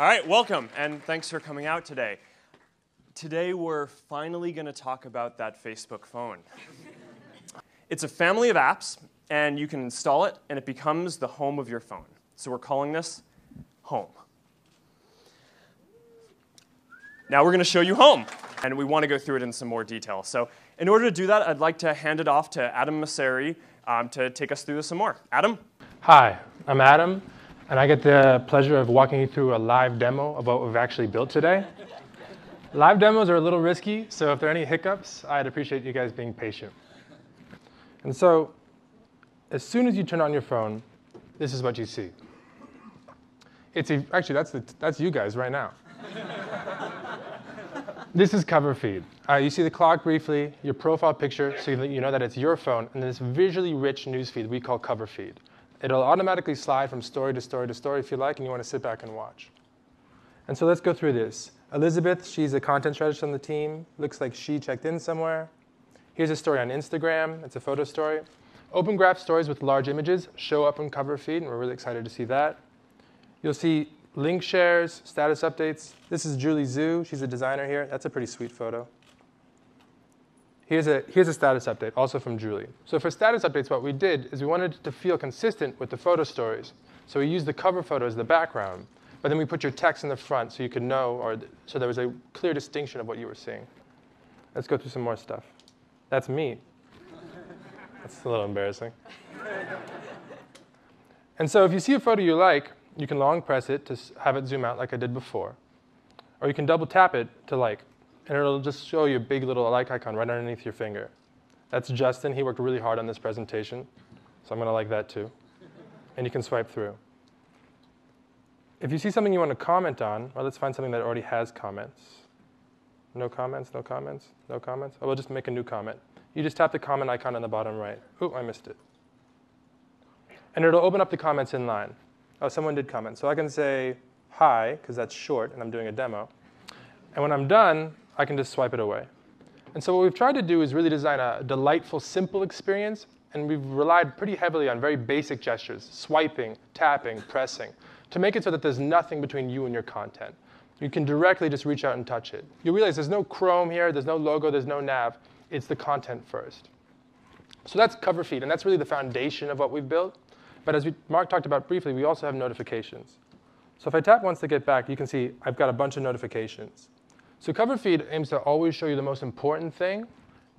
All right, welcome, and thanks for coming out today. Today, we're finally going to talk about that Facebook phone. It's a family of apps, and you can install it, and it becomes the home of your phone. So we're calling this Home. Now we're going to show you Home, and we want to go through it in some more detail. So in order to do that, I'd like to hand it off to Adam Mosseri to take us through this some more. Adam? Hi, I'm Adam, and I get the pleasure of walking you through a live demo of what we've actually built today. Live demos are a little risky, so if there are any hiccups, I'd appreciate you guys being patient. And so, as soon as you turn on your phone, this is what you see. Actually, that's you guys right now. This is Cover Feed. You see the clock briefly, your profile picture, so you know that it's your phone, and this visually rich newsfeed we call Cover Feed. It'll automatically slide from story to story to story if you like, and you want to sit back and watch. And so let's go through this. Elizabeth, she's a content strategist on the team. Looks like she checked in somewhere. Here's a story on Instagram. It's a photo story. Open Graph stories with large images show up on Cover Feed, and we're really excited to see that. You'll see link shares, status updates. This is Julie Zhu. She's a designer here. That's a pretty sweet photo. Here's a status update, also from Julie. So for status updates, what we did is we wanted it to feel consistent with the photo stories. So we used the cover photo as the background, but then we put your text in the front so you could know, or so there was a clear distinction of what you were seeing. Let's go through some more stuff. That's me. That's a little embarrassing. And so if you see a photo you like, you can long press it to have it zoom out like I did before. Or you can double tap it to like, and it'll just show you a big little like icon right underneath your finger. That's Justin. He worked really hard on this presentation, so I'm going to like that too. And you can swipe through. If you see something you want to comment on, well, let's find something that already has comments. No comments, no comments, no comments. Oh, we'll just make a new comment. You just tap the comment icon on the bottom right. Ooh, I missed it. And it'll open up the comments in line. Oh, someone did comment. So I can say hi, because that's short, and I'm doing a demo. And when I'm done, I can just swipe it away. And so what we've tried to do is really design a delightful, simple experience, and we've relied pretty heavily on very basic gestures, swiping, tapping, pressing, to make it so that there's nothing between you and your content. You can directly just reach out and touch it. You realize there's no Chrome here, there's no logo, there's no nav. It's the content first. So that's Cover Feed, and that's really the foundation of what we've built. But as Mark talked about briefly, we also have notifications. So if I tap once to get back, you can see I've got a bunch of notifications. So Cover Feed aims to always show you the most important thing.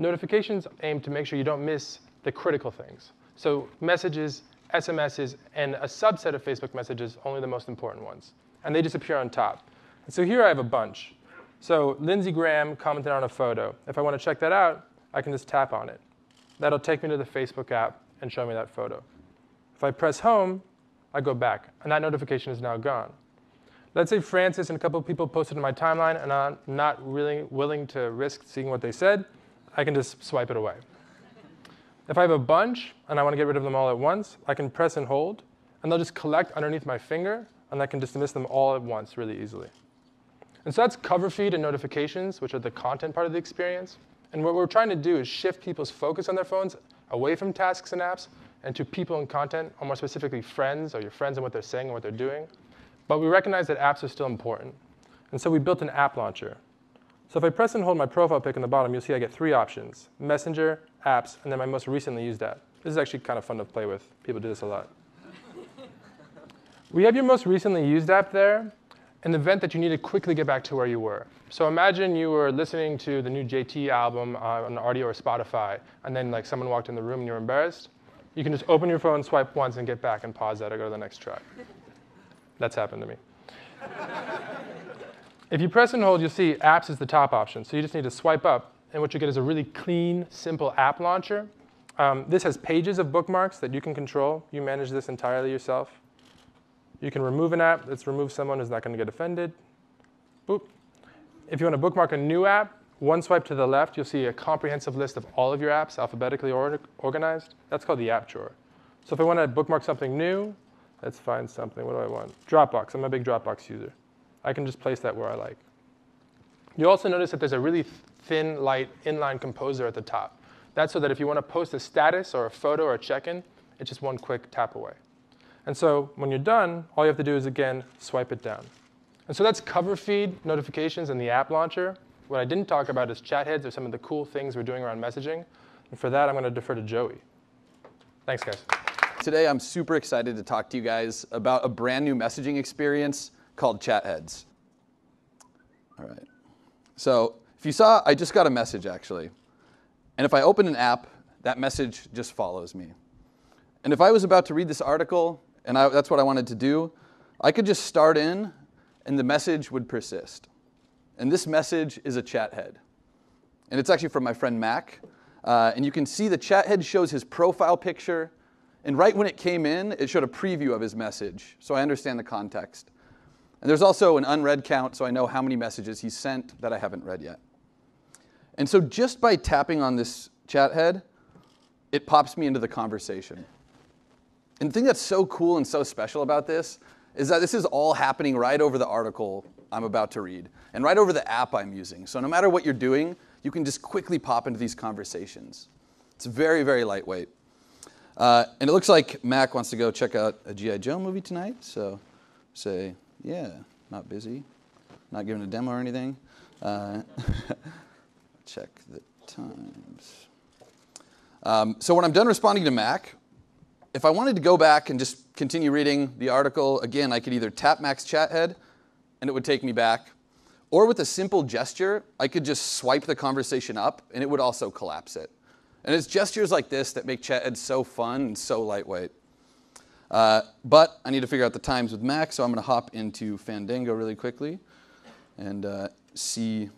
Notifications aim to make sure you don't miss the critical things. So messages, SMSs, and a subset of Facebook messages, only the most important ones. And they just appear on top. And so here I have a bunch. So Lindsey Graham commented on a photo. If I want to check that out, I can just tap on it. That'll take me to the Facebook app and show me that photo. If I press home, I go back, and that notification is now gone. Let's say Francis and a couple of people posted in my timeline, and I'm not really willing to risk seeing what they said. I can just swipe it away. If I have a bunch, and I want to get rid of them all at once, I can press and hold, and they'll just collect underneath my finger, and I can dismiss them all at once really easily. And so that's Cover Feed and notifications, which are the content part of the experience. And what we're trying to do is shift people's focus on their phones away from tasks and apps and to people and content, or more specifically friends, or your friends and what they're saying and what they're doing. But we recognize that apps are still important. And so we built an app launcher. So if I press and hold my profile pic on the bottom, you'll see I get 3 options: Messenger, apps, and then my most recently used app. This is actually kind of fun to play with. People do this a lot. We have your most recently used app there in the event that you need to quickly get back to where you were. So imagine you were listening to the new JT album on Audio or Spotify, and then like someone walked in the room and you're embarrassed. You can just open your phone, swipe once, and get back and pause that or go to the next track. That's happened to me. If you press and hold, you'll see apps is the top option. So you just need to swipe up, and what you get is a really clean, simple app launcher. This has pages of bookmarks that you can control. You manage this entirely yourself. You can remove an app. Let's remove someone who's not going to get offended. Boop. If you want to bookmark a new app, one swipe to the left, you'll see a comprehensive list of all of your apps, alphabetically organized. That's called the app drawer. So if I want to bookmark something new, let's find something. What do I want? Dropbox. I'm a big Dropbox user. I can just place that where I like. You also notice that there's a really thin, light, inline composer at the top. That's so that if you want to post a status or a photo or a check-in, it's just one quick tap away. And so when you're done, all you have to do is, again, swipe it down. And so that's cover feed, notifications, and the app launcher. What I didn't talk about is chat heads or some of the cool things we're doing around messaging. And for that, I'm going to defer to Joey. Thanks, guys. Today, I'm super excited to talk to you guys about a brand new messaging experience called Chat Heads. All right. So if you saw, I just got a message, actually. And if I open an app, that message just follows me. And if I was about to read this article, and that's what I wanted to do, I could just start in, and the message would persist. And this message is a chat head. And it's actually from my friend Mac. And you can see the chat head shows his profile picture. And right when it came in, it showed a preview of his message. So I understand the context. And there's also an unread count, so I know how many messages he sent that I haven't read yet. And so just by tapping on this chat head, it pops me into the conversation. And the thing that's so cool and so special about this is that this is all happening right over the article I'm about to read, and right over the app I'm using. So no matter what you're doing, you can just quickly pop into these conversations. It's very, very lightweight. And it looks like Mac wants to go check out a G.I. Joe movie tonight, so say, yeah, not busy, not giving a demo or anything. Check the times. So when I'm done responding to Mac, if I wanted to go back and just continue reading the article, again, I could either tap Mac's chat head, and it would take me back, or with a simple gesture, I could just swipe the conversation up, and it would also collapse it. And it's gestures like this that make chat heads so fun and so lightweight. But I need to figure out the times with Mac, so I'm going to hop into Fandango really quickly and see.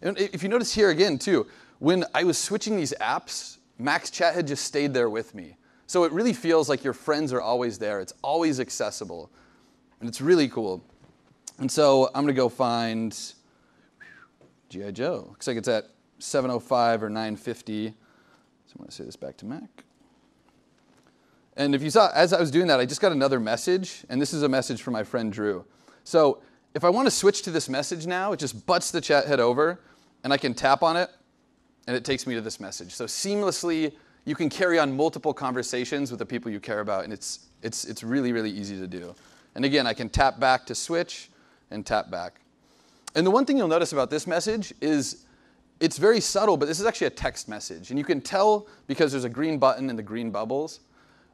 And if you notice here again, too, when I was switching these apps, Mac's chat head just stayed there with me. So it really feels like your friends are always there. It's always accessible. And it's really cool. And so I'm going to go find G.I. Joe. Looks like it's at 7:05 or 9:50. So I'm going to say this back to Mac. And if you saw, as I was doing that, I just got another message. And this is a message from my friend Drew. So if I want to switch to this message now, it just butts the chat head over. And I can tap on it. And it takes me to this message. So seamlessly, you can carry on multiple conversations with the people you care about. And it's really, really easy to do. And again, I can tap back to switch and tap back. And the one thing you'll notice about this message is it's very subtle, but this is actually a text message. And you can tell because there's a green button and the green bubbles,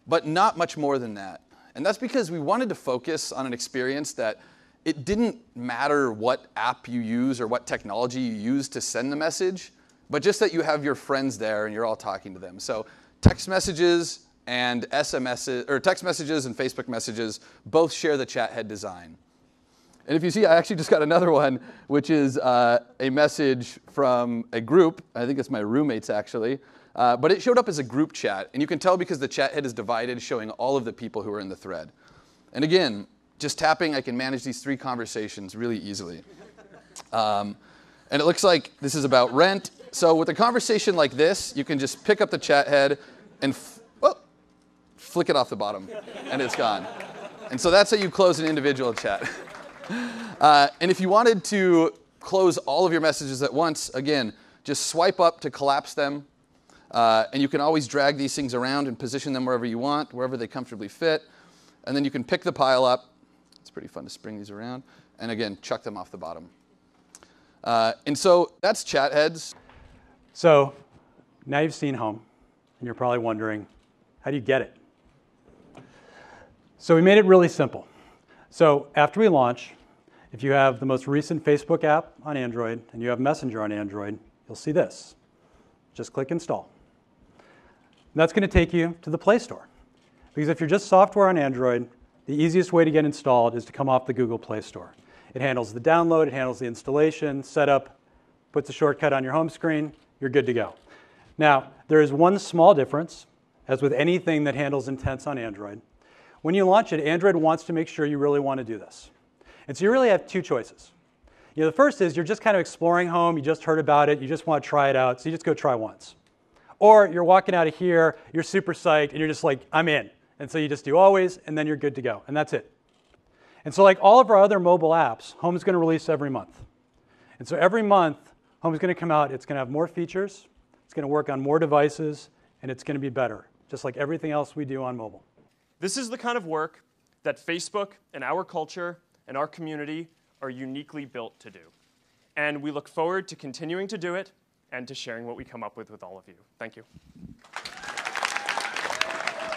but not much more than that. And that's because we wanted to focus on an experience that it didn't matter what app you use or what technology you use to send the message, but just that you have your friends there and you're all talking to them. So text messages and SMSs, or text messages and Facebook messages both share the chat head design. And if you see, I actually just got another one, which is a message from a group. I think it's my roommates, actually. But it showed up as a group chat. And you can tell because the chat head is divided, showing all of the people who are in the thread. And again, just tapping, I can manage these 3 conversations really easily. And it looks like this is about rent. So with a conversation like this, you can just pick up the chat head and flick it off the bottom, and it's gone. And so that's how you close an individual chat. And if you wanted to close all of your messages at once, again, just swipe up to collapse them. And you can always drag these things around and position them wherever you want, wherever they comfortably fit. And then you can pick the pile up. It's pretty fun to spring these around. And again, chuck them off the bottom. And so that's chat heads. So now you've seen Home, and you're probably wondering, how do you get it? So we made it really simple. So after we launch, if you have the most recent Facebook app on Android and you have Messenger on Android, you'll see this. Just click Install. And that's going to take you to the Play Store. Because if you're just software on Android, the easiest way to get installed is to come off the Google Play Store. It handles the download, it handles the installation, setup, puts a shortcut on your home screen, you're good to go. Now, there is one small difference, as with anything that handles intents on Android. When you launch it, Android wants to make sure you really want to do this. And so you really have 2 choices. The first is you're just kind of exploring Home, you just heard about it, you just want to try it out, so you just go try once. Or you're walking out of here, you're super psyched, and you're just like, I'm in. And so you just do always, and then you're good to go, and that's it. And so like all of our other mobile apps, Home is going to release every month. And so every month, Home is going to come out, it's going to have more features, it's going to work on more devices, and it's going to be better, just like everything else we do on mobile. This is the kind of work that Facebook and our culture and our community are uniquely built to do. And we look forward to continuing to do it and to sharing what we come up with all of you. Thank you.